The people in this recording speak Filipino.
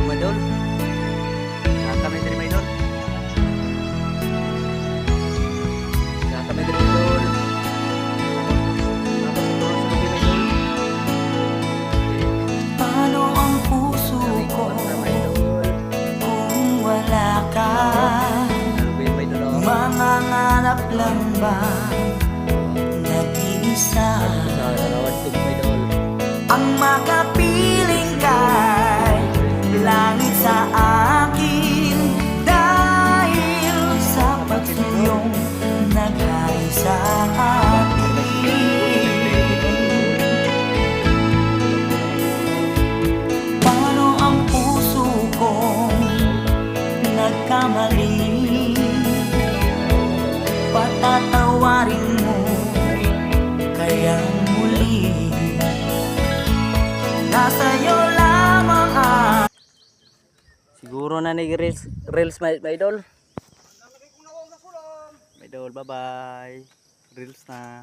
mga idol. Kami diri mga idol. Kami diri mga idol. Paano ang puso ko kung wala ka? Mangangarap lang ba nag-iisa? Ang makapiling kay langit sa akin dahil sa pagsuyong naghari sa atin. Paano ang puso kong nagkamali? Patatawarin mo kaya muli. Nasa'yo lamang ang Siguro na ni Reels my idol. My idol, bye bye. Reels na.